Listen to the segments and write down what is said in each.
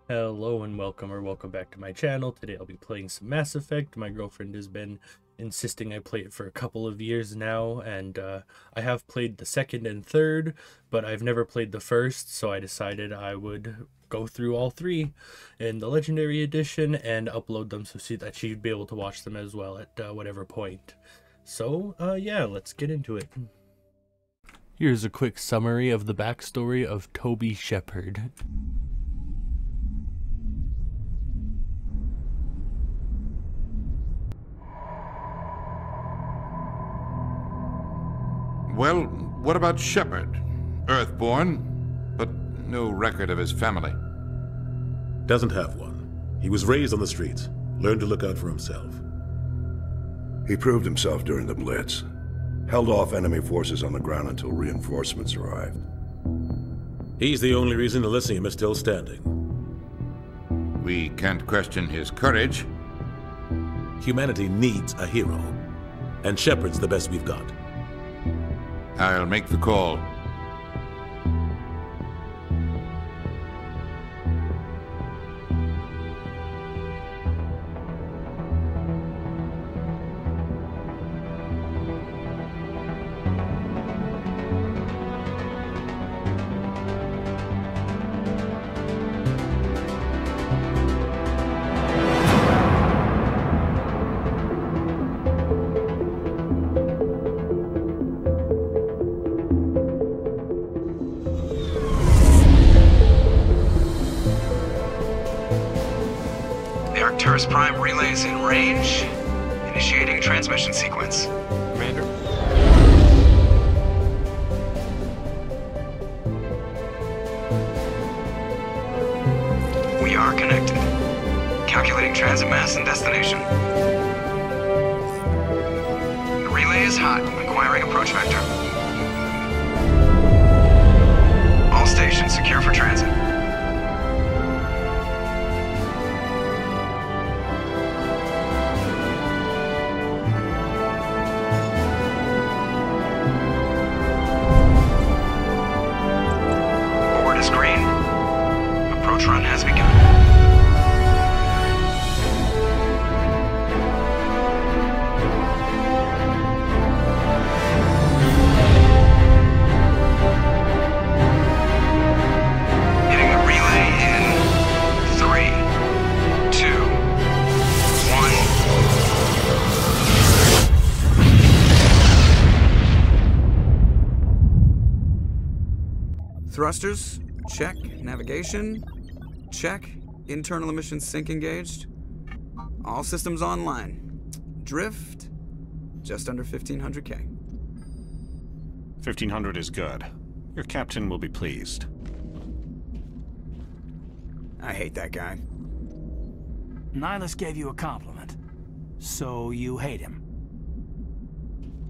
Hello and welcome back to my channel. Today I'll be playing some Mass Effect. My girlfriend has been insisting I play it for a couple of years now, and I have played the second and third, but I've never played the first, so I decided I would go through all three in the Legendary Edition and upload them so that she'd be able to watch them as well at whatever point. So, yeah, let's get into it. Here's a quick summary of the backstory of Tobi Shepard. Well, what about Shepard? Earthborn, but no record of his family. Doesn't have one. He was raised on the streets, learned to look out for himself. He proved himself during the Blitz. Held off enemy forces on the ground until reinforcements arrived. He's the only reason Elysium is still standing. We can't question his courage. Humanity needs a hero, and Shepard's the best we've got. I'll make the call. Prime relays in range. Initiating transmission sequence. Commander? We are connected. Calculating transit mass and destination. The relay is hot, acquiring approach vector. All stations secure for transit. Run has begun. Hitting the relay in 3, 2, 1. Thrusters, check. Navigation, check. Internal emissions sync engaged. All systems online. Drift, just under 1,500K. 1,500 is good. Your captain will be pleased. I hate that guy. Nihilus gave you a compliment, so you hate him.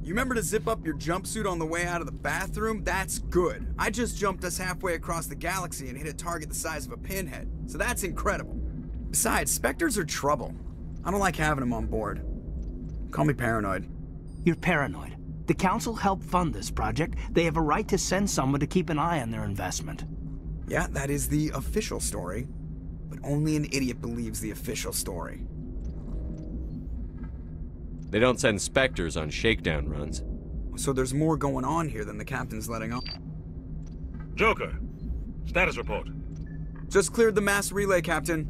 You remember to zip up your jumpsuit on the way out of the bathroom? That's good. I just jumped us halfway across the galaxy and hit a target the size of a pinhead, so that's incredible. Besides, Spectres are trouble. I don't like having them on board. Call me paranoid. You're paranoid. The Council helped fund this project. They have a right to send someone to keep an eye on their investment. Yeah, that is the official story. But only an idiot believes the official story. They don't send Spectres on shakedown runs. So there's more going on here than the captain's letting on. Joker, status report. Just cleared the mass relay, Captain.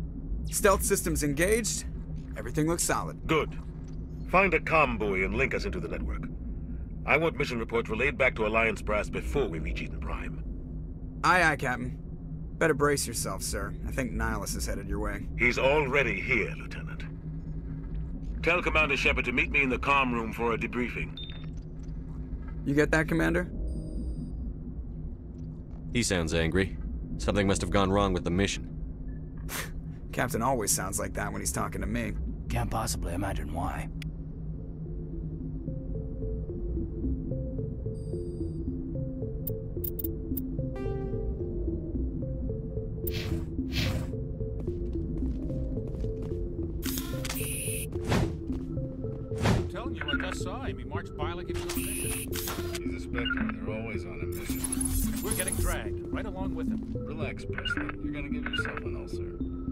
Stealth systems engaged. Everything looks solid. Good. Find a comm buoy and link us into the network. I want mission reports relayed back to Alliance Brass before we reach Eden Prime. Aye, aye, Captain. Better brace yourself, sir. I think Nihilus is headed your way. He's already here, Lieutenant. Tell Commander Shepard to meet me in the comm room for a debriefing. You get that, Commander? He sounds angry. Something must have gone wrong with the mission. Captain always sounds like that when he's talking to me. Can't possibly imagine why. telling you, like I saw him. He marched by like he was on a mission. He's a Spectre. They're always on a mission. We're getting dragged, right along with him. Relax, Presley. You're gonna give yourself an ulcer.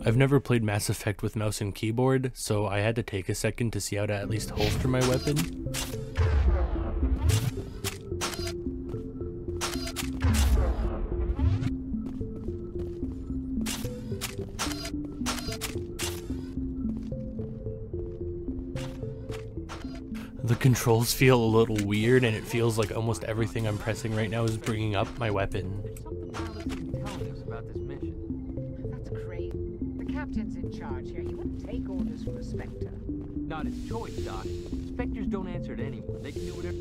I've never played Mass Effect with mouse and keyboard, so I had to take a second to see how to at least holster my weapon. The controls feel a little weird, and it feels like almost everything I'm pressing right now is bringing up my weapon. That's great. The captain's in charge here. He wouldn't take orders from a Spectre. Not his choice, Doc. Spectres don't answer to anyone. They can do whatever.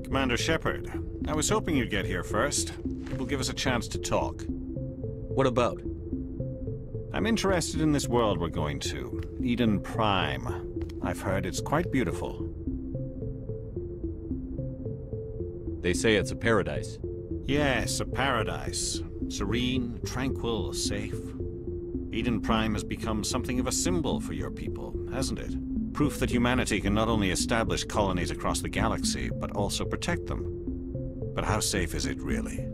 Commander Shepard, I was hoping you'd get here first. It will give us a chance to talk. What about? I'm interested in this world we're going to, Eden Prime. I've heard it's quite beautiful. They say it's a paradise. Yes, a paradise. Serene, tranquil, safe. Eden Prime has become something of a symbol for your people, hasn't it? Proof that humanity can not only establish colonies across the galaxy, but also protect them. But how safe is it, really?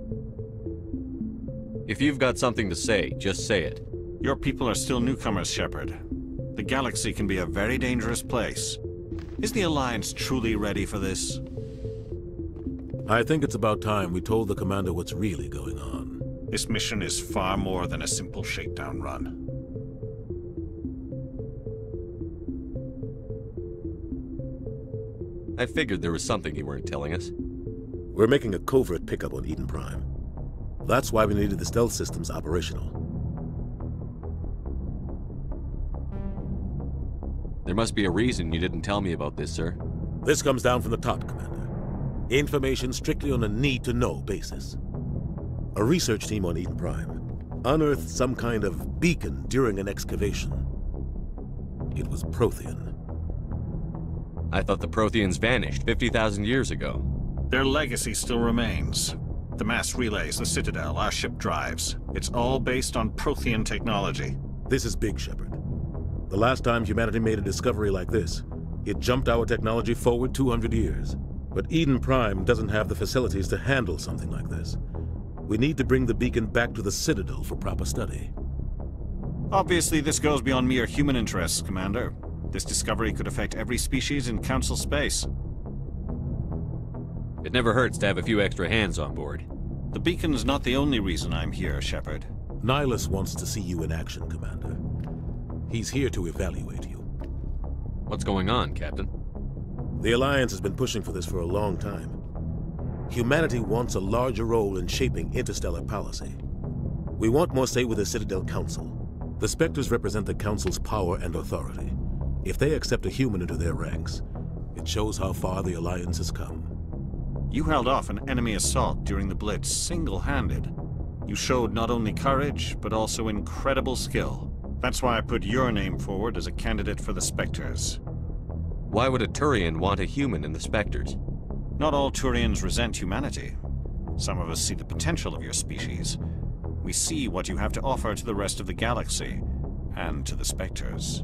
If you've got something to say, just say it. Your people are still newcomers, Shepard. The galaxy can be a very dangerous place. Is the Alliance truly ready for this? I think it's about time we told the commander what's really going on. This mission is far more than a simple shakedown run. I figured there was something you weren't telling us. We're making a covert pickup on Eden Prime. That's why we needed the stealth systems operational. There must be a reason you didn't tell me about this, sir. This comes down from the top, Commander. Information strictly on a need-to-know basis. A research team on Eden Prime unearthed some kind of beacon during an excavation. It was Prothean. I thought the Protheans vanished 50,000 years ago. Their legacy still remains. The mass relays, the Citadel, our ship drives. It's all based on Prothean technology. This is big, Shepard. The last time humanity made a discovery like this, it jumped our technology forward 200 years. But Eden Prime doesn't have the facilities to handle something like this. We need to bring the beacon back to the Citadel for proper study. Obviously, this goes beyond mere human interests, Commander. This discovery could affect every species in Council space. It never hurts to have a few extra hands on board. The beacon's not the only reason I'm here, Shepard. Nihilus wants to see you in action, Commander. He's here to evaluate you. What's going on, Captain? The Alliance has been pushing for this for a long time. Humanity wants a larger role in shaping interstellar policy. We want more say with the Citadel Council. The Spectres represent the Council's power and authority. If they accept a human into their ranks, it shows how far the Alliance has come. You held off an enemy assault during the Blitz single-handed. You showed not only courage, but also incredible skill. That's why I put your name forward as a candidate for the Spectres. Why would a Turian want a human in the Spectres? Not all Turians resent humanity. Some of us see the potential of your species. We see what you have to offer to the rest of the galaxy, and to the Spectres.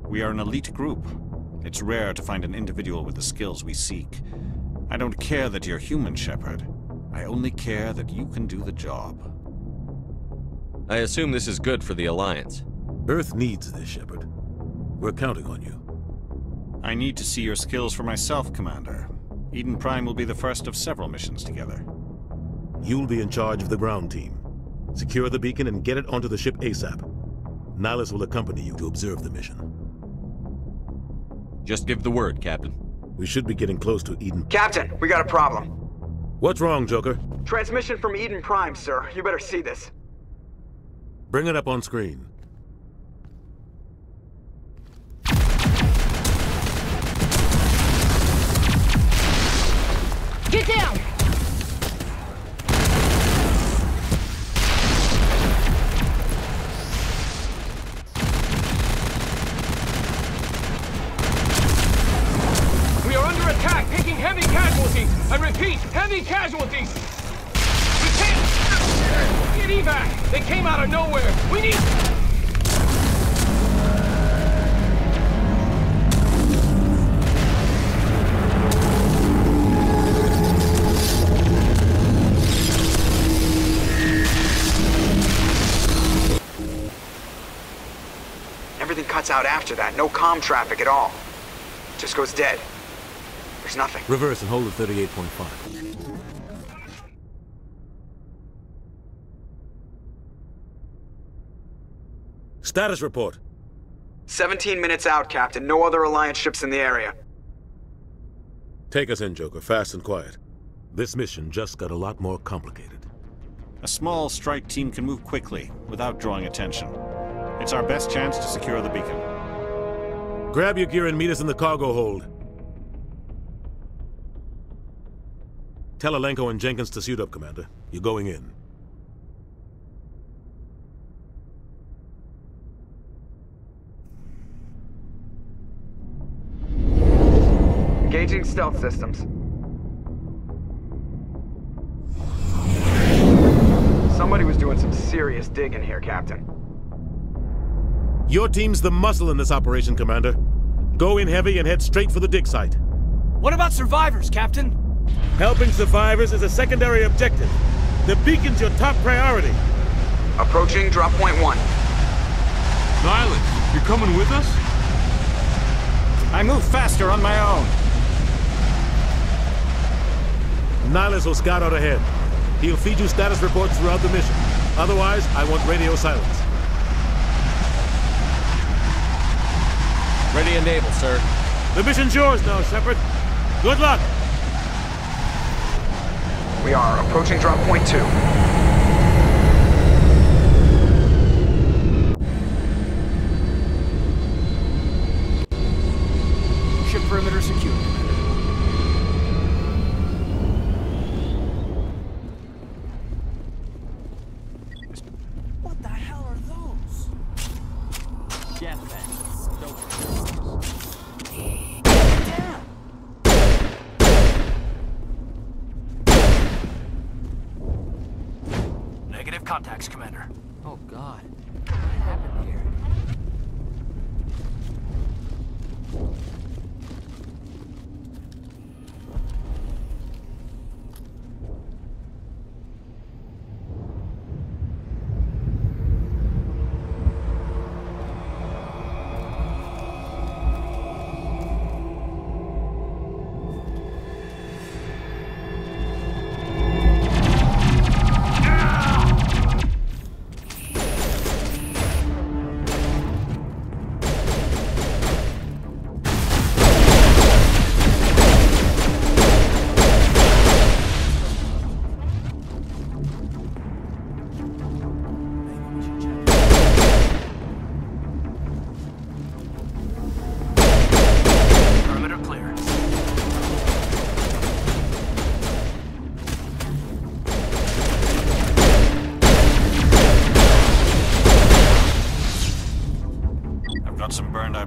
We are an elite group. It's rare to find an individual with the skills we seek. I don't care that you're human, Shepard. I only care that you can do the job. I assume this is good for the Alliance. Earth needs this, Shepard. We're counting on you. I need to see your skills for myself, Commander. Eden Prime will be the first of several missions together. You'll be in charge of the ground team. Secure the beacon and get it onto the ship ASAP. Nihilus will accompany you to observe the mission. Just give the word, Captain. We should be getting close to Eden. Captain, we got a problem. What's wrong, Joker? Transmission from Eden Prime, sir. You better see this. Bring it up on screen. Get down! We are under attack, taking heavy casualties. I repeat, heavy casualties. We can't get evac. They came out of nowhere. We need. everything cuts out after that. No comm traffic at all. Just goes dead. There's nothing. Reverse and hold at 38.5. Status report. 17 minutes out, Captain. No other Alliance ships in the area. Take us in, Joker, fast and quiet. This mission just got a lot more complicated. A small strike team can move quickly, without drawing attention. It's our best chance to secure the beacon. Grab your gear and meet us in the cargo hold. Tell Alenko and Jenkins to suit up, Commander. You're going in. Engaging stealth systems. Somebody was doing some serious digging here, Captain. Your team's the muscle in this operation, Commander. Go in heavy and head straight for the dig site. What about survivors, Captain? Helping survivors is a secondary objective. The beacon's your top priority. Approaching drop point 1. Nihilus, you're coming with us? I move faster on my own. Nihilus will scout out ahead. He'll feed you status reports throughout the mission. Otherwise, I want radio silence. Ready and able, sir. The mission's yours now, Shepard. Good luck! We are approaching drop point 2. Ship perimeter secure. What the hell are those? Jetpacks. Down. Negative contacts, Commander. Oh, God. What happened here?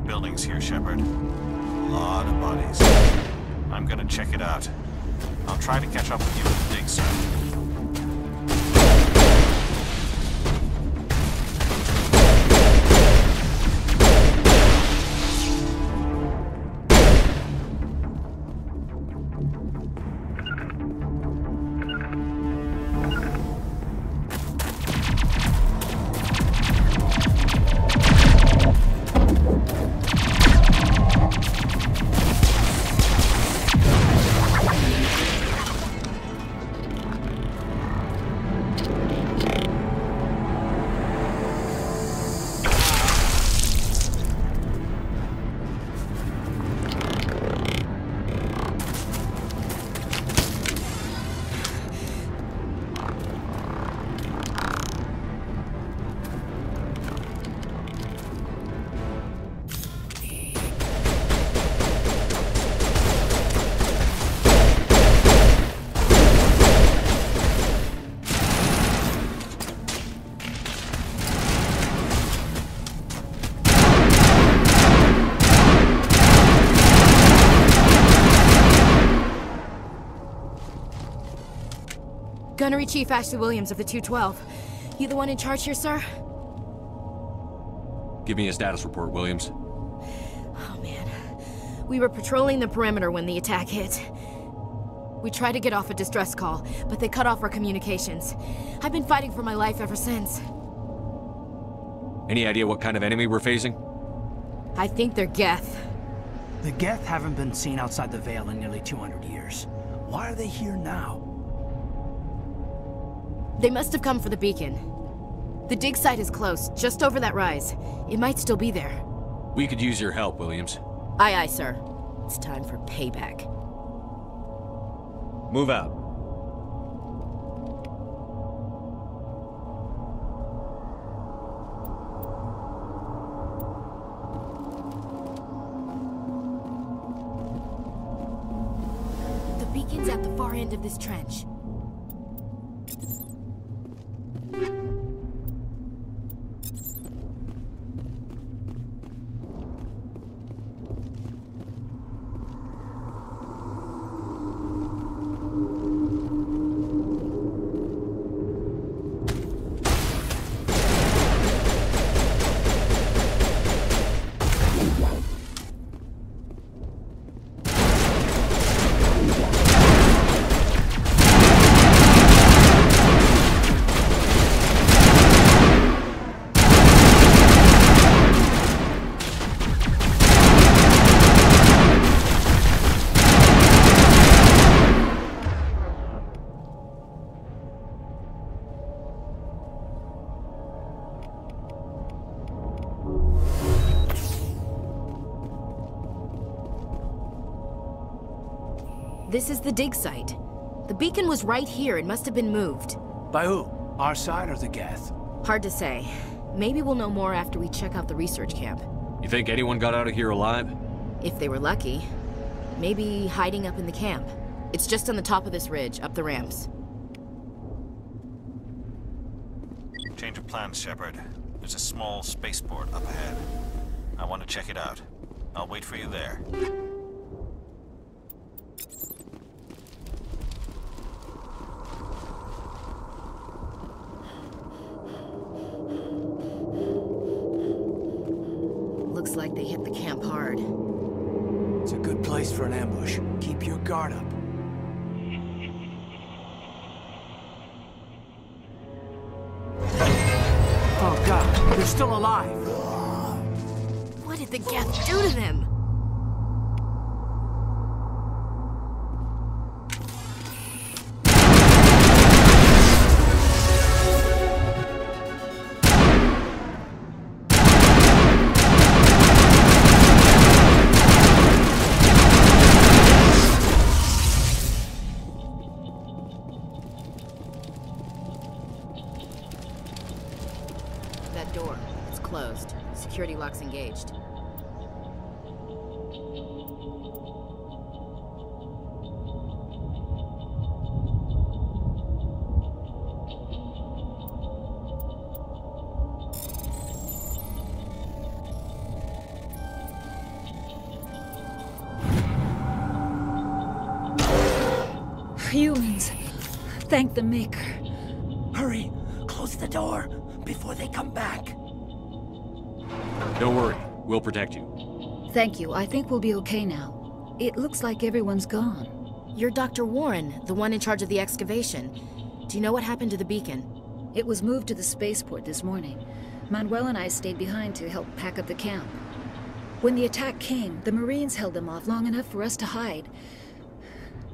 Buildings here, Shepard. A lot of bodies. I'm gonna check it out. I'll try to catch up with you at the dig site. Gunnery Chief Ashley Williams of the 212. You the one in charge here, sir? Give me a status report, Williams. Oh, man. We were patrolling the perimeter when the attack hit. We tried to get off a distress call, but they cut off our communications. I've been fighting for my life ever since. Any idea what kind of enemy we're facing? I think they're Geth. The Geth haven't been seen outside the Veil in nearly 200 years. Why are they here now? They must have come for the beacon. The dig site is close, just over that rise. It might still be there. We could use your help, Williams. Aye, aye, sir. It's time for payback. Move out. The beacon's at the far end of this trench. This is the dig site. The beacon was right here. It must have been moved. By who? Our side or the Geth? Hard to say. Maybe we'll know more after we check out the research camp. You think anyone got out of here alive? If they were lucky. Maybe hiding up in the camp. It's just on the top of this ridge, up the ramps. Change of plans, Shepard. There's a small spaceport up ahead. I want to check it out. I'll wait for you there. Looks like they hit the camp hard. It's a good place for an ambush. Keep your guard up. Oh god, they're still alive! What did the Geth do to them? That door, it's closed. Security lock's engaged. Humans. Thank the Maker. Hurry! Close the door before they come back. Don't worry. We'll protect you. Thank you. I think we'll be okay now. It looks like everyone's gone. You're Dr. Warren, the one in charge of the excavation. Do you know what happened to the beacon? It was moved to the spaceport this morning. Manuel and I stayed behind to help pack up the camp. When the attack came, the Marines held them off long enough for us to hide.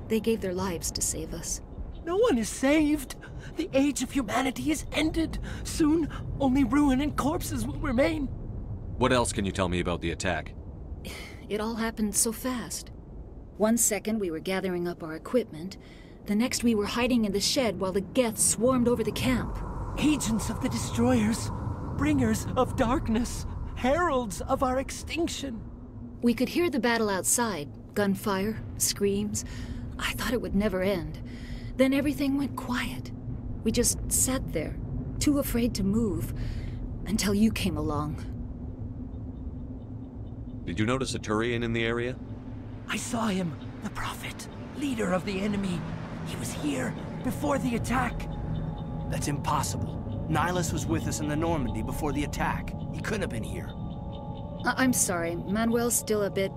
They gave their lives to save us. No one is saved. The age of humanity is ended. Soon, only ruin and corpses will remain. What else can you tell me about the attack? It all happened so fast. 1 second we were gathering up our equipment. The next we were hiding in the shed while the Geth swarmed over the camp. Agents of the Destroyers. Bringers of darkness. Heralds of our extinction. We could hear the battle outside. Gunfire, screams. I thought it would never end. Then everything went quiet. We just sat there, too afraid to move, until you came along. Did you notice a Turian in the area? I saw him, the Prophet, leader of the enemy. He was here before the attack. That's impossible. Nihilus was with us in the Normandy before the attack. He couldn't have been here. I'm sorry. Manuel's still a bit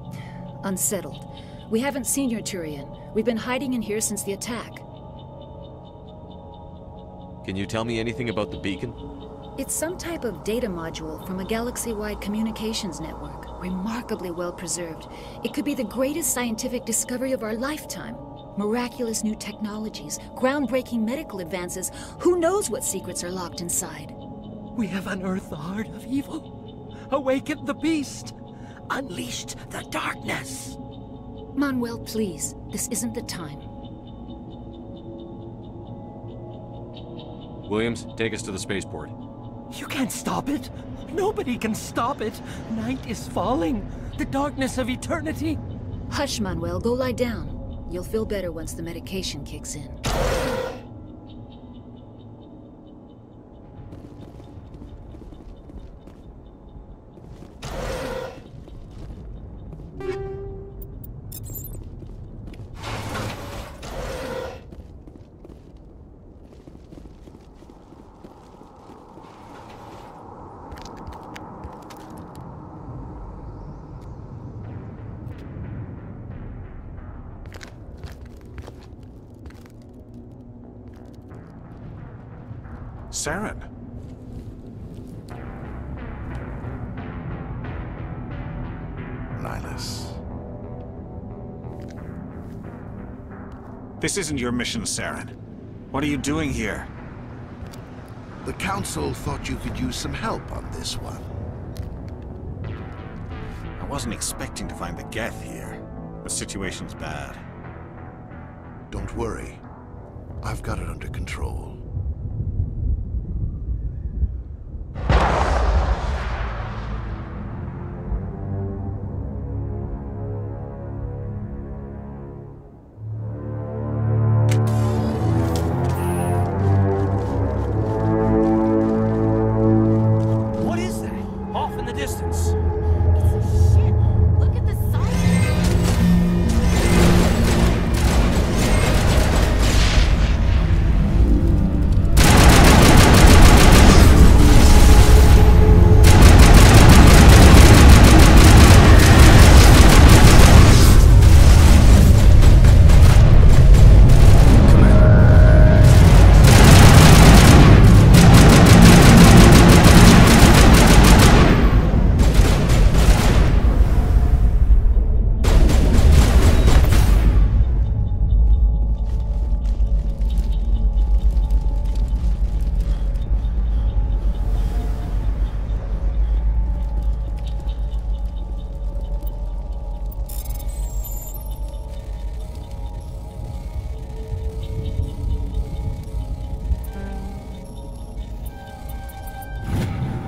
unsettled. We haven't seen your Turian. We've been hiding in here since the attack. Can you tell me anything about the beacon? It's some type of data module from a galaxy-wide communications network, remarkably well preserved. It could be the greatest scientific discovery of our lifetime. Miraculous new technologies, groundbreaking medical advances. Who knows what secrets are locked inside? We have unearthed the heart of evil, awakened the beast, unleashed the darkness. Manuel, please, this isn't the time. Williams, take us to the spaceport. You can't stop it. Nobody can stop it. Night is falling. The darkness of eternity. Hush, Manuel. Go lie down. You'll feel better once the medication kicks in. Saren. Nihilus. This isn't your mission, Saren. What are you doing here? The Council thought you could use some help on this one. I wasn't expecting to find the Geth here. The situation's bad. Don't worry. I've got it under control.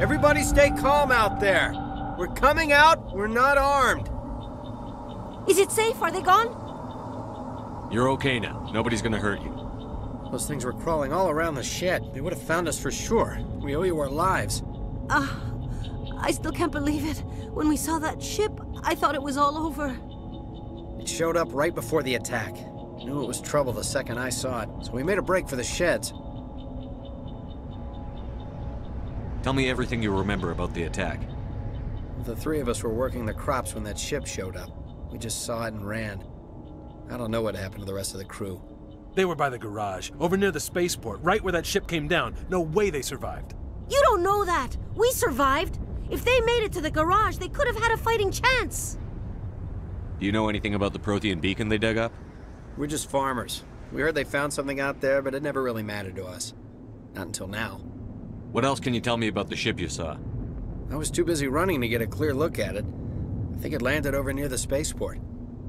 Everybody stay calm out there. We're coming out, we're not armed. Is it safe? Are they gone? You're okay now. Nobody's gonna hurt you. Those things were crawling all around the shed. They would have found us for sure. We owe you our lives. I still can't believe it. When we saw that ship, I thought it was all over. It showed up right before the attack. Knew it was trouble the second I saw it, so we made a break for the sheds. Tell me everything you remember about the attack. The three of us were working the crops when that ship showed up. We just saw it and ran. I don't know what happened to the rest of the crew. They were by the garage, over near the spaceport, right where that ship came down. No way they survived. You don't know that. We survived. If they made it to the garage, they could have had a fighting chance. Do you know anything about the Prothean beacon they dug up? We're just farmers. We heard they found something out there, but it never really mattered to us. Not until now. What else can you tell me about the ship you saw? I was too busy running to get a clear look at it. I think it landed over near the spaceport.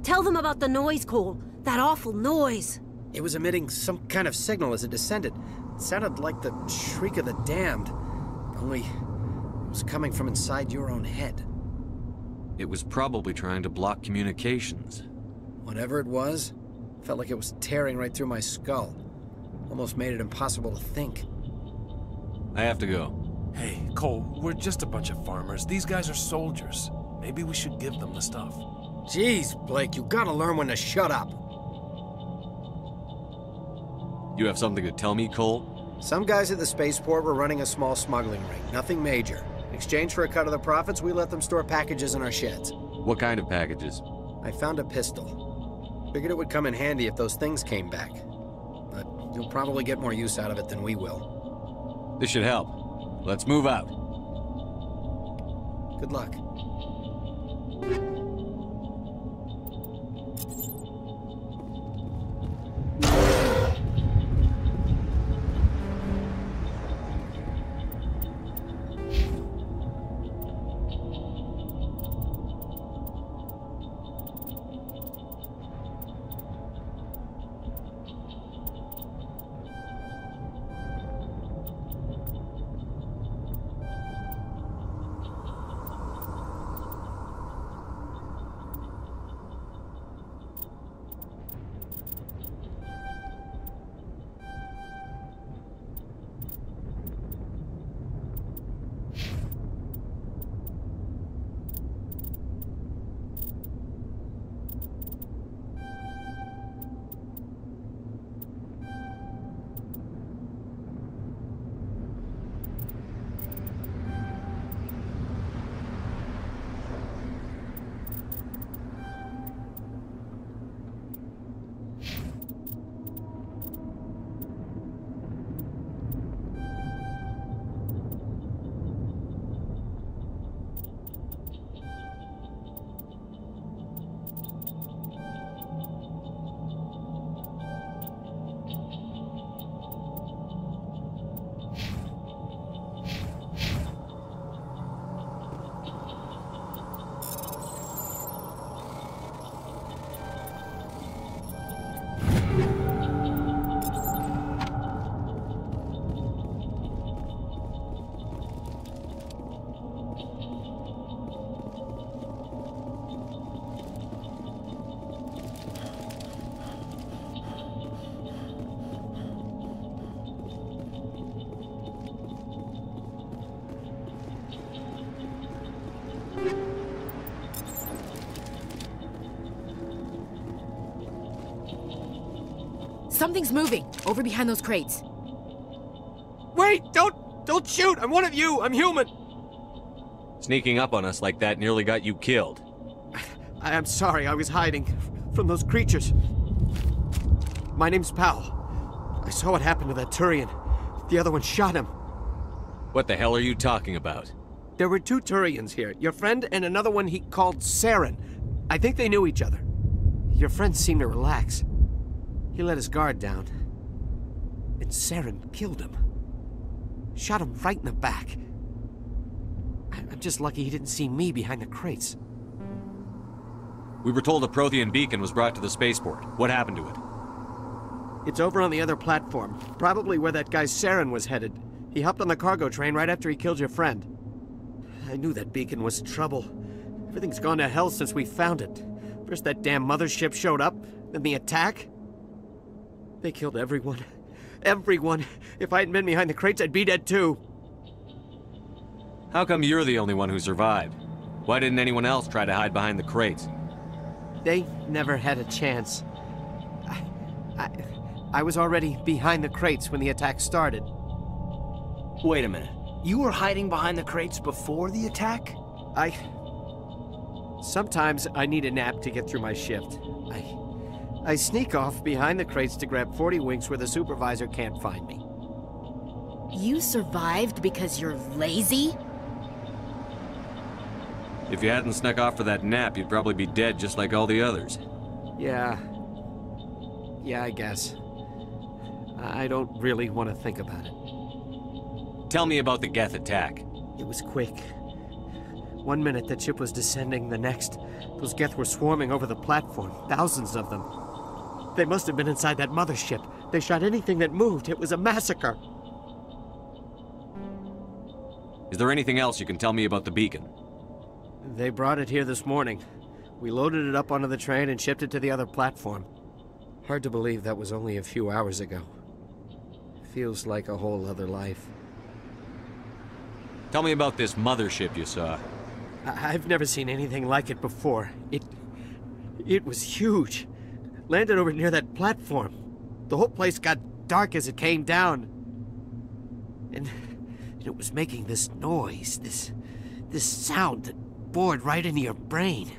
Tell them about the noise, Cole. That awful noise. It was emitting some kind of signal as it descended. It sounded like the shriek of the damned. Only it was coming from inside your own head. It was probably trying to block communications. Whatever it was, felt like it was tearing right through my skull. Almost made it impossible to think. I have to go. Hey, Cole, we're just a bunch of farmers. These guys are soldiers. Maybe we should give them the stuff. Jeez, Blake, you gotta learn when to shut up. You have something to tell me, Cole? Some guys at the spaceport were running a small smuggling ring. Nothing major. In exchange for a cut of the profits, we let them store packages in our sheds. What kind of packages? I found a pistol. Figured it would come in handy if those things came back. But you'll probably get more use out of it than we will. This should help. Let's move out. Good luck. Something's moving, over behind those crates. Wait! Don't shoot! I'm one of you! I'm human! Sneaking up on us like that nearly got you killed. I'm sorry, I was hiding from those creatures. My name's Powell. I saw what happened to that Turian. The other one shot him. What the hell are you talking about? There were 2 Turians here. Your friend and another one he called Saren. I think they knew each other. Your friend seemed to relax. He let his guard down. And Saren killed him. Shot him right in the back. I'm just lucky he didn't see me behind the crates. We were told a Prothean beacon was brought to the spaceport. What happened to it? It's over on the other platform. Probably where that guy Saren was headed. He hopped on the cargo train right after he killed your friend. I knew that beacon was trouble. Everything's gone to hell since we found it. First that damn mothership showed up, then the attack. They killed everyone. Everyone. If I hadn't been behind the crates, I'd be dead too. How come you're the only one who survived? Why didn't anyone else try to hide behind the crates? They never had a chance. I was already behind the crates when the attack started. Wait a minute. You were hiding behind the crates before the attack? Sometimes I need a nap to get through my shift. I sneak off behind the crates to grab 40 winks where the supervisor can't find me. You survived because you're lazy? If you hadn't snuck off for that nap, you'd probably be dead just like all the others. Yeah, I guess. I don't really want to think about it. Tell me about the Geth attack. It was quick. 1 minute that ship was descending, the next, those Geth were swarming over the platform, thousands of them. They must have been inside that mothership. They shot anything that moved. It was a massacre. Is there anything else you can tell me about the beacon? They brought it here this morning. We loaded it up onto the train and shipped it to the other platform. Hard to believe that was only a few hours ago. Feels like a whole other life. Tell me about this mothership you saw. I've never seen anything like it before. It was huge. Landed over near that platform. The whole place got dark as it came down. And it was making this noise, this sound that bored right into your brain.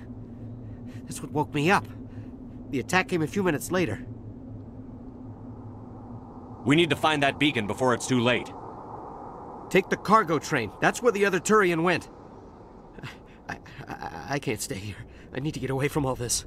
That's what woke me up. The attack came a few minutes later. We need to find that beacon before it's too late. Take the cargo train. That's where the other Turian went. I can't stay here. I need to get away from all this.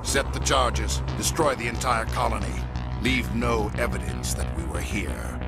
Set the charges. Destroy the entire colony. Leave no evidence that we were here.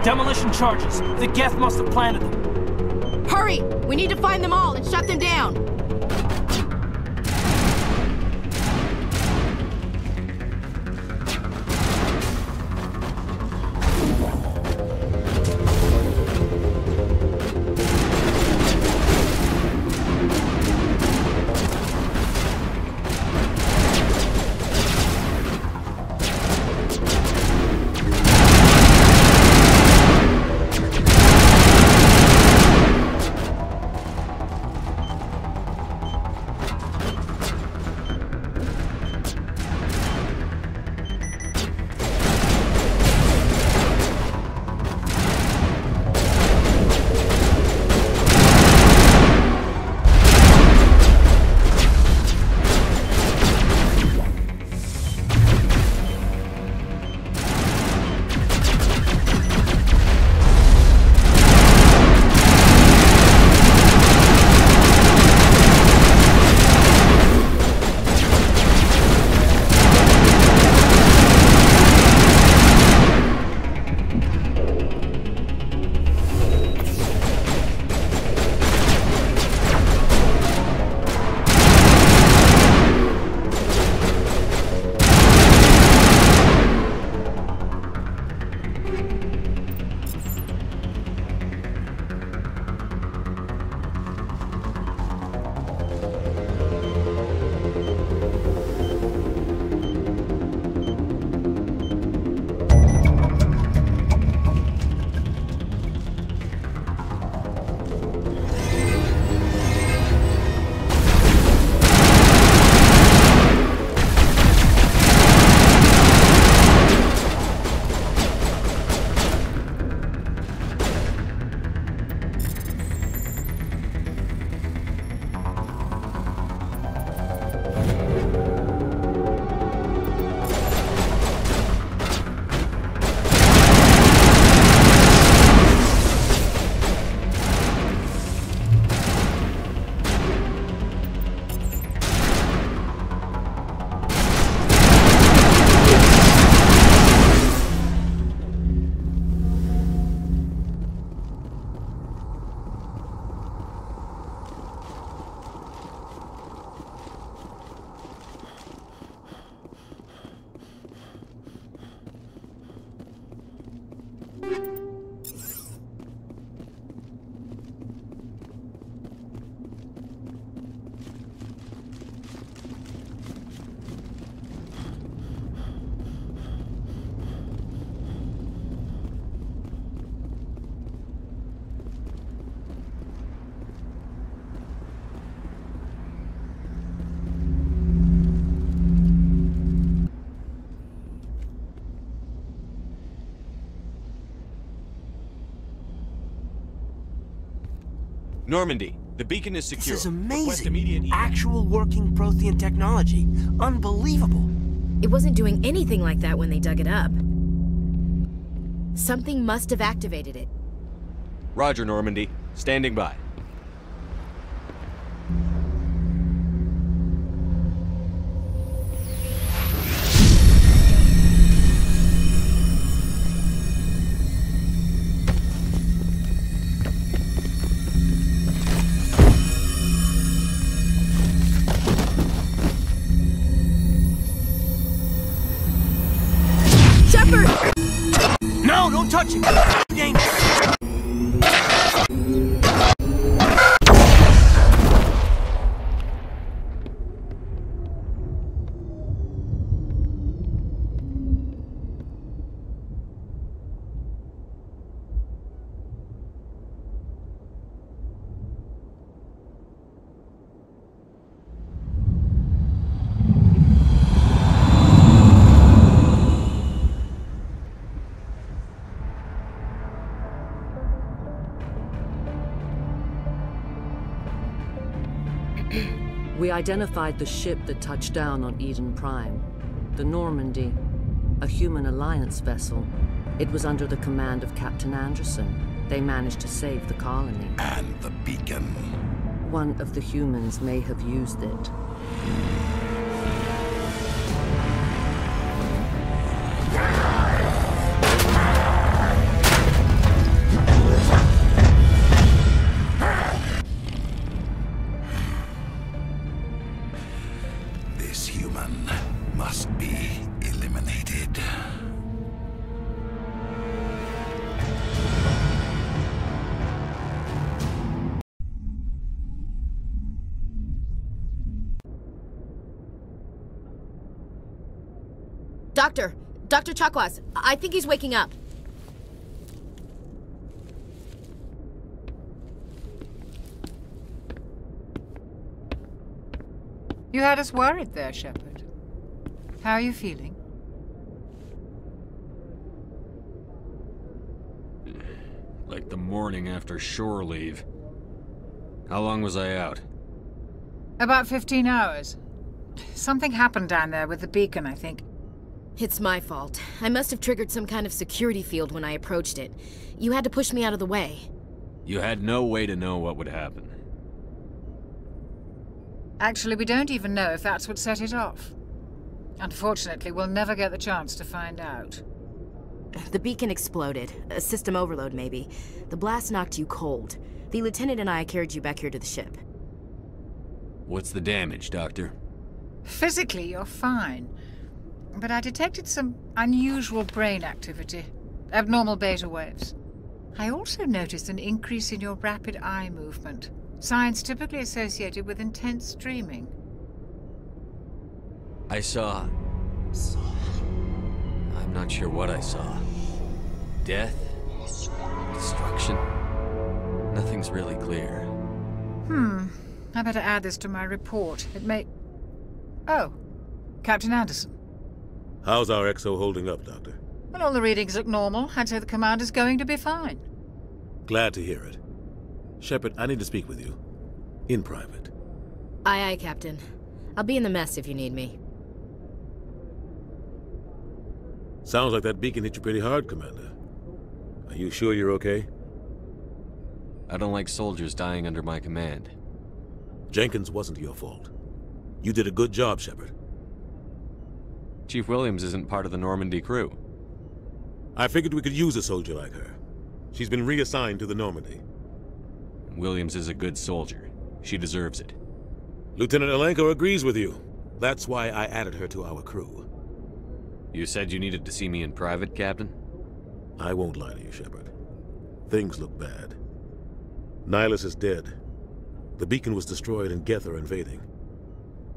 Demolition charges. The geef must have planted them. Hurry! We need to find them all and shut them down! Normandy, the beacon is secure. This is Request amazing. immediate Actual working Prothean technology. Unbelievable. It wasn't doing anything like that when they dug it up. Something must have activated it. Roger, Normandy. Standing by. Shepard! No, don't touch it! Dangerous! We identified the ship that touched down on Eden Prime. The Normandy, a human alliance vessel. It was under the command of Captain Anderson. They managed to save the colony. And the beacon. One of the humans may have used it. This human must be eliminated. Dr. Chakwas, I think he's waking up. You had us worried there, Shepard. How are you feeling? Like the morning after shore leave. How long was I out? About 15 hours. Something happened down there with the beacon, I think. It's my fault. I must have triggered some kind of security field when I approached it. You had to push me out of the way. You had no way to know what would happen. Actually, we don't even know if that's what set it off. Unfortunately, we'll never get the chance to find out. The beacon exploded. A system overload, maybe. The blast knocked you cold. The lieutenant and I carried you back here to the ship. What's the damage, Doctor? Physically, you're fine. But I detected some unusual brain activity. Abnormal beta waves. I also noticed an increase in your rapid eye movement. Signs typically associated with intense dreaming. I saw... I'm not sure what I saw. Death? Destruction? Nothing's really clear. I better add this to my report. It may... Oh, Captain Anderson. How's our XO holding up, Doctor? Well, all the readings look normal. I'd say the commander's going to be fine. Glad to hear it. Shepard, I need to speak with you. In private. Aye, aye, Captain. I'll be in the mess if you need me. Sounds like that beacon hit you pretty hard, Commander. Are you sure you're okay? I don't like soldiers dying under my command. Jenkins wasn't your fault. You did a good job, Shepard. Chief Williams isn't part of the Normandy crew. I figured we could use a soldier like her. She's been reassigned to the Normandy. Williams is a good soldier. She deserves it. Lieutenant Alenko agrees with you. That's why I added her to our crew. You said you needed to see me in private, Captain? I won't lie to you, Shepard. Things look bad. Nihilus is dead. The beacon was destroyed and Geth are invading.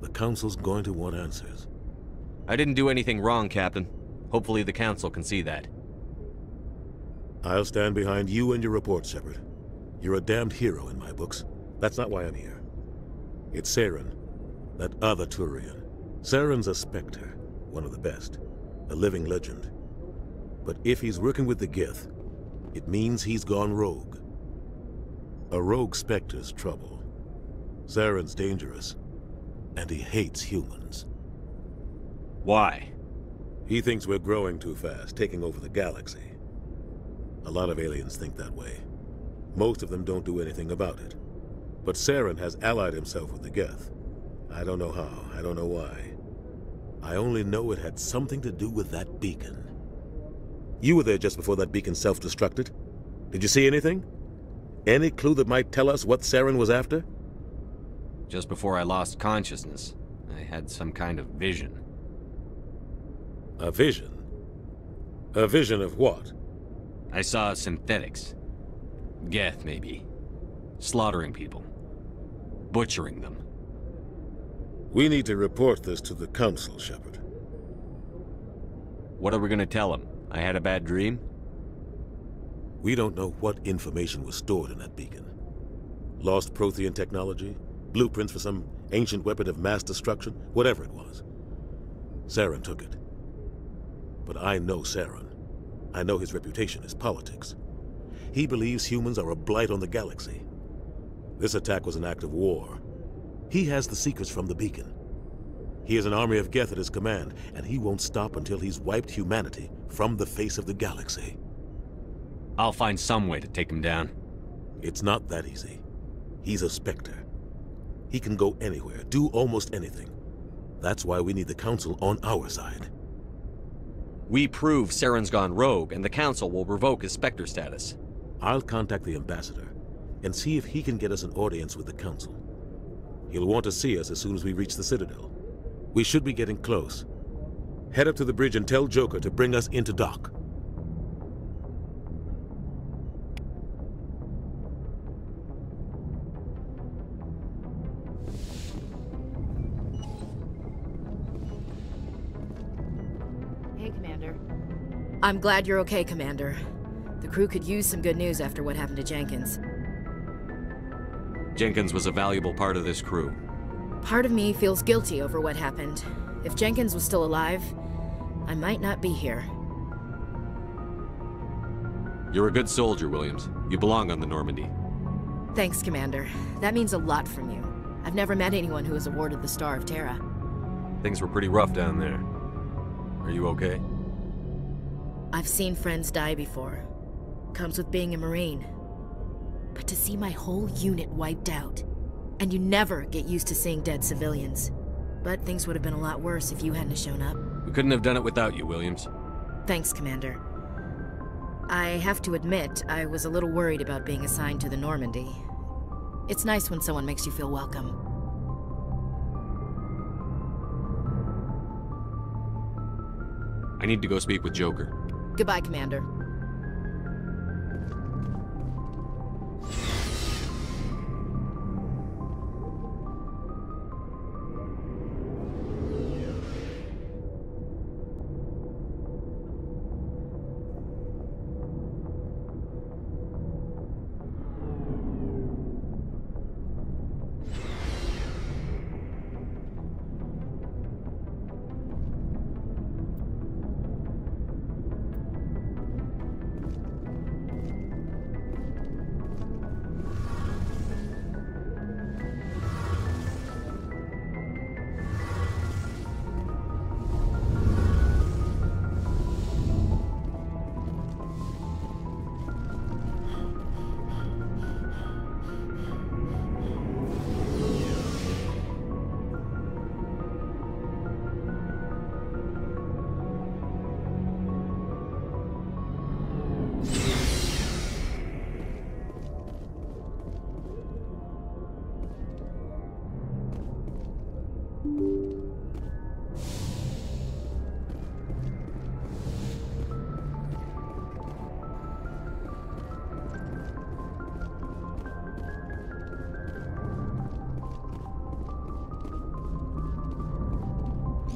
The Council's going to want answers. I didn't do anything wrong, Captain. Hopefully the Council can see that. I'll stand behind you and your report, Shepard. You're a damned hero in my books. That's not why I'm here. It's Saren, that other Turian. Saren's a Spectre, one of the best, a living legend. But if he's working with the Geth, it means he's gone rogue. A rogue Spectre's trouble. Saren's dangerous, and he hates humans. Why? He thinks we're growing too fast, taking over the galaxy. A lot of aliens think that way. Most of them don't do anything about it. But Saren has allied himself with the Geth. I don't know how, I don't know why. I only know it had something to do with that beacon. You were there just before that beacon self-destructed. Did you see anything? Any clue that might tell us what Saren was after? Just before I lost consciousness, I had some kind of vision. A vision? A vision of what? I saw synthetics. Geth, maybe. Slaughtering people. Butchering them. We need to report this to the Council, Shepard. What are we gonna tell them? I had a bad dream? We don't know what information was stored in that beacon. Lost Prothean technology? Blueprints for some ancient weapon of mass destruction? Whatever it was. Saren took it. But I know Saren. I know his reputation is politics. He believes humans are a blight on the galaxy. This attack was an act of war. He has the secrets from the beacon. He has an army of Geth at his command, and he won't stop until he's wiped humanity from the face of the galaxy. I'll find some way to take him down. It's not that easy. He's a Spectre. He can go anywhere, do almost anything. That's why we need the Council on our side. We prove Saren's gone rogue, and the Council will revoke his Spectre status. I'll contact the Ambassador and see if he can get us an audience with the Council. He'll want to see us as soon as we reach the Citadel. We should be getting close. Head up to the bridge and tell Joker to bring us into dock. Hey, Commander. I'm glad you're okay, Commander. The crew could use some good news after what happened to Jenkins. Jenkins was a valuable part of this crew. Part of me feels guilty over what happened. If Jenkins was still alive, I might not be here. You're a good soldier, Williams. You belong on the Normandy. Thanks, Commander. That means a lot from you. I've never met anyone who was awarded the Star of Terra. Things were pretty rough down there. Are you okay? I've seen friends die before. Comes with being a Marine. But to see my whole unit wiped out, and you never get used to seeing dead civilians. But things would have been a lot worse if you hadn't shown up. We couldn't have done it without you, Williams. Thanks, Commander. I have to admit, I was a little worried about being assigned to the Normandy. It's nice when someone makes you feel welcome. I need to go speak with Joker. Goodbye, Commander.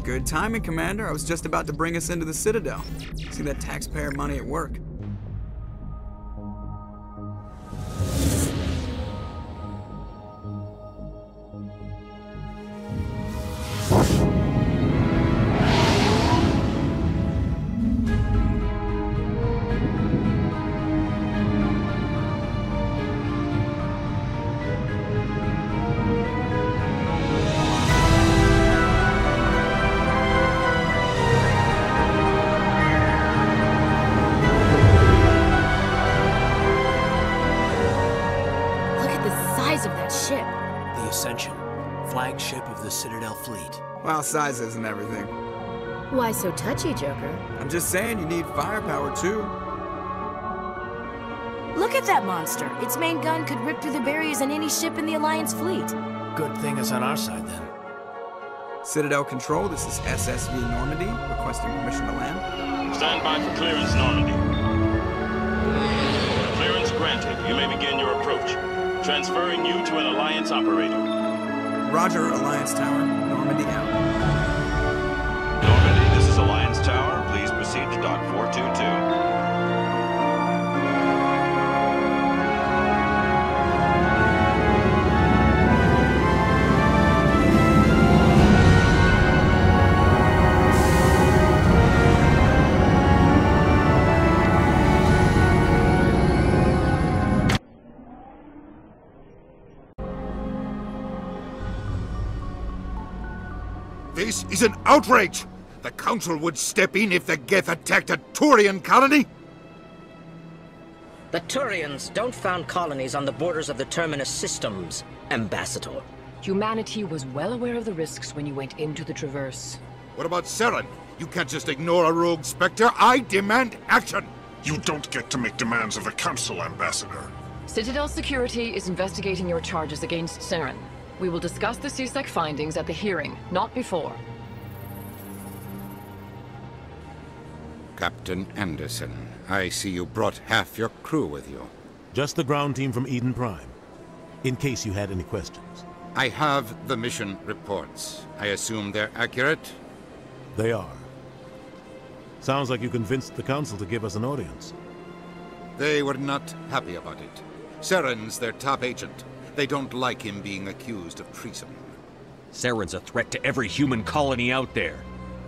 Good timing, Commander. I was just about to bring us into the Citadel. See that taxpayer money at work. Flagship of the Citadel fleet. Well, size isn't everything. Why so touchy, Joker? I'm just saying you need firepower, too. Look at that monster. Its main gun could rip through the barriers in any ship in the Alliance fleet. Good thing it's on our side, then. Citadel Control, this is SSV Normandy, requesting permission to land. Stand by for clearance, Normandy. Clearance granted. You may begin your approach. Transferring you to an Alliance operator. Roger, Alliance Tower. Normandy out. Normandy, this is Alliance Tower. Please proceed to Dock 422. This is an outrage! The Council would step in if the Geth attacked a Turian colony? The Turians don't found colonies on the borders of the Terminus systems, Ambassador. Humanity was well aware of the risks when you went into the Traverse. What about Saren? You can't just ignore a rogue Spectre. I demand action! You don't get to make demands of the Council, Ambassador. Citadel Security is investigating your charges against Saren. We will discuss the CSEC findings at the hearing, not before. Captain Anderson, I see you brought half your crew with you. Just the ground team from Eden Prime, in case you had any questions. I have the mission reports. I assume they're accurate? They are. Sounds like you convinced the Council to give us an audience. They were not happy about it. Saren's their top agent. They don't like him being accused of treason. Saren's a threat to every human colony out there.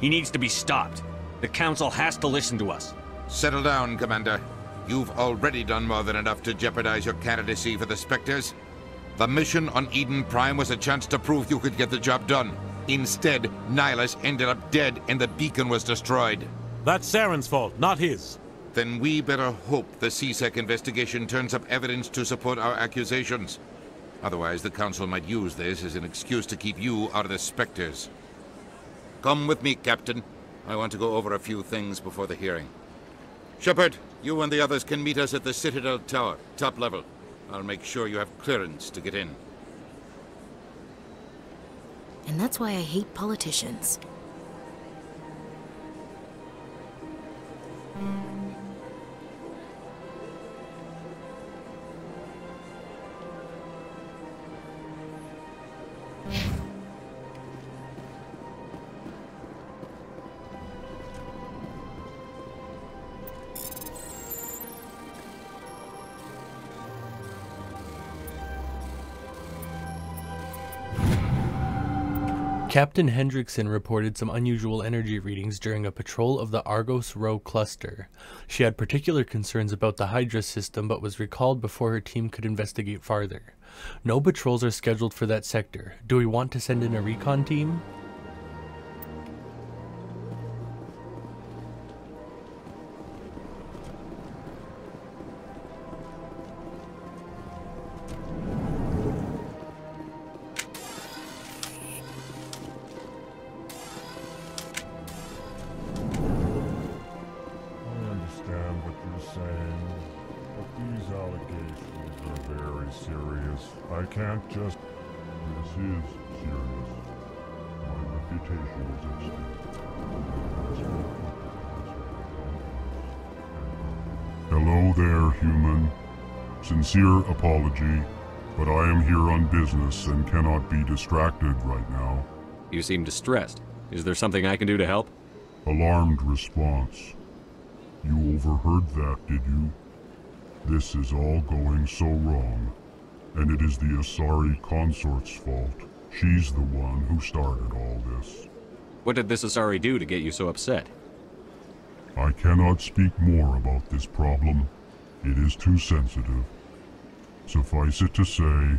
He needs to be stopped. The Council has to listen to us. Settle down, Commander. You've already done more than enough to jeopardize your candidacy for the Spectres. The mission on Eden Prime was a chance to prove you could get the job done. Instead, Nihilus ended up dead and the beacon was destroyed. That's Saren's fault, not his. Then we better hope the CSEC investigation turns up evidence to support our accusations. Otherwise, the Council might use this as an excuse to keep you out of the Spectres. Come with me, Captain. I want to go over a few things before the hearing. Shepard, you and the others can meet us at the Citadel Tower, top level. I'll make sure you have clearance to get in. And that's why I hate politicians. Captain Hendrickson reported some unusual energy readings during a patrol of the Argos Rho cluster. She had particular concerns about the Hydra system but was recalled before her team could investigate farther. No patrols are scheduled for that sector. Do we want to send in a recon team? I can't just... This is serious. My reputation is at stake. Hello there, human. Sincere apology, but I am here on business and cannot be distracted right now. You seem distressed. Is there something I can do to help? Alarmed response. You overheard that, did you? This is all going so wrong. And it is the Asari consort's fault. She's the one who started all this. What did this Asari do to get you so upset? I cannot speak more about this problem. It is too sensitive. Suffice it to say,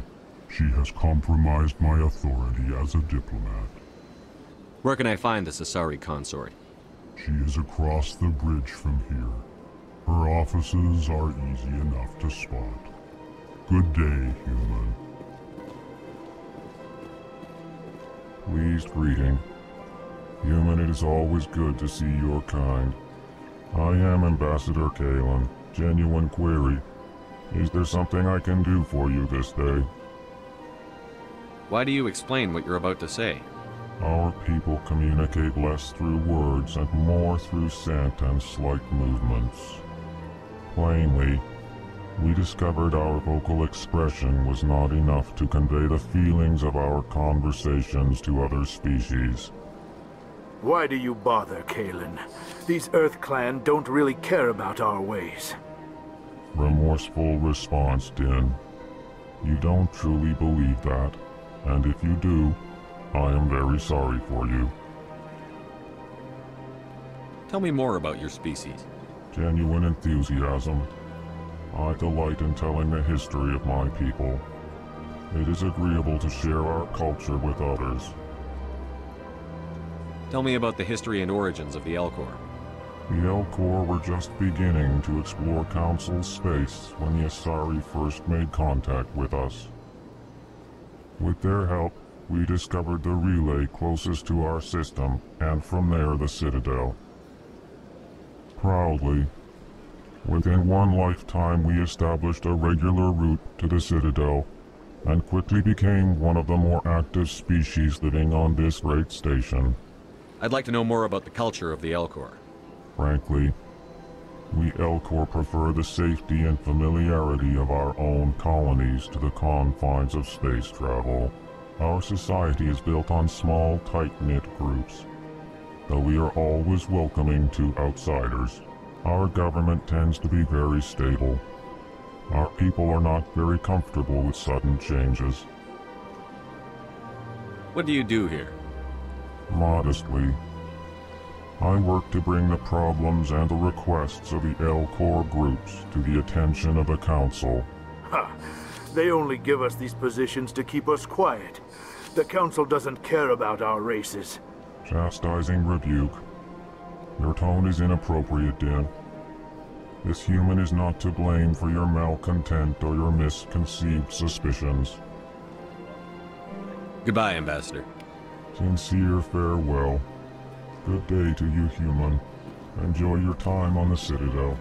she has compromised my authority as a diplomat. Where can I find this Asari consort? She is across the bridge from here. Her offices are easy enough to spot. Good day, human. Pleased greeting. Human, it is always good to see your kind. I am Ambassador Kalen. Genuine query. Is there something I can do for you this day? Why do you explain what you're about to say? Our people communicate less through words and more through scent and slight movements. Plainly, we discovered our vocal expression was not enough to convey the feelings of our conversations to other species. Why do you bother, Kalen? These Earth Clan don't really care about our ways. Remorseful response, Din. You don't truly believe that, and if you do, I am very sorry for you. Tell me more about your species. Genuine enthusiasm. I delight in telling the history of my people. It is agreeable to share our culture with others. Tell me about the history and origins of the Elcor. The Elcor were just beginning to explore Council space when the Asari first made contact with us. With their help, we discovered the relay closest to our system, and from there the Citadel. Proudly, within one lifetime we established a regular route to the Citadel, and quickly became one of the more active species living on this great station. I'd like to know more about the culture of the Elcor. Frankly, we Elcor prefer the safety and familiarity of our own colonies to the confines of space travel. Our society is built on small, tight-knit groups. Though we are always welcoming to outsiders, our government tends to be very stable. Our people are not very comfortable with sudden changes. What do you do here? Modestly, I work to bring the problems and the requests of the Elcor groups to the attention of the Council. Ha! They only give us these positions to keep us quiet. The Council doesn't care about our races. Chastising rebuke. Your tone is inappropriate, Din. This human is not to blame for your malcontent or your misconceived suspicions. Goodbye, Ambassador. Sincere farewell. Good day to you, human. Enjoy your time on the Citadel.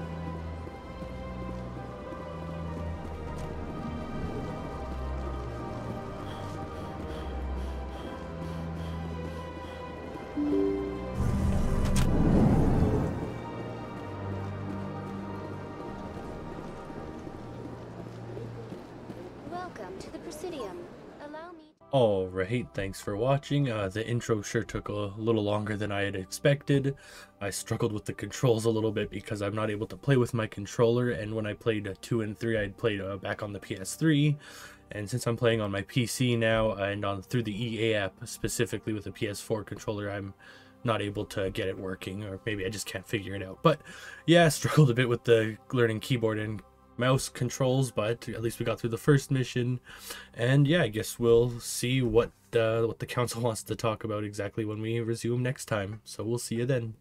Welcome to the Presidium. Allow me. Alright, thanks for watching. The intro sure took a little longer than I had expected. I struggled with the controls a little bit because I'm not able to play with my controller, and when I played 2 and 3 I'd played back on the PS3, and since I'm playing on my PC now and through the EA app specifically with the PS4 controller, I'm not able to get it working, or maybe I just can't figure it out. But yeah, I struggled a bit with the learning keyboard and mouse controls, but at least we got through the first mission, and yeah, I guess we'll see what the council wants to talk about exactly when we resume next time, so we'll see you then.